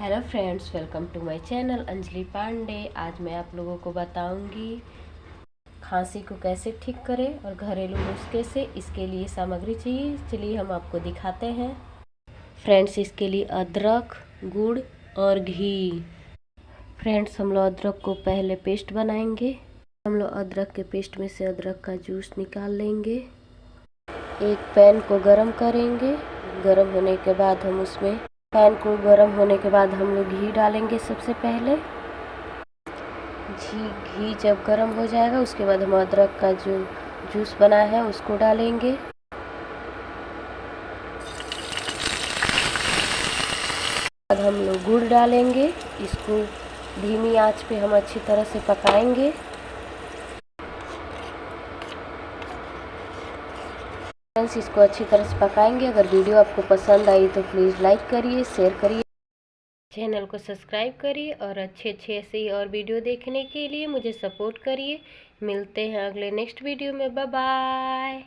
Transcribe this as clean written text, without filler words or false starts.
Hello friends, welcome to my channel Anjali Pandey. आज मैं आप लोगों को बताऊंगी खांसी को कैसे ठीक करें और घरेलू नुस्खे से। इसके लिए सामग्री चाहिए, चलिए हम आपको दिखाते हैं। फ्रेंड्स, इसके लिए अदरक, गुड़ और घी। फ्रेंड्स, हम लोग अदरक को पहले पेस्ट बनाएंगे। हम लोग अदरक के पेस्ट में से अदरक का जूस निकाल लेंगे। एक पैन को गरम करेंगे। गरम होने के बाद पैन को गरम होने के बाद हम लोग घी डालेंगे। सबसे पहले घी जब गरम हो जाएगा उसके बाद हम अदरक का जो जूस बना है उसको डालेंगे। बाद हम लोग गुड़ डालेंगे। इसको धीमी आंच पे हम अच्छी तरह से पकाएंगे। फ्रेंड्स, इसको अच्छी तरह से पकाएंगे। अगर वीडियो आपको पसंद आई तो प्लीज़ लाइक करिए, शेयर करिए, चैनल को सब्सक्राइब करिए और अच्छे ऐसे ही और वीडियो देखने के लिए मुझे सपोर्ट करिए। मिलते हैं अगले नेक्स्ट वीडियो में। Bye bye.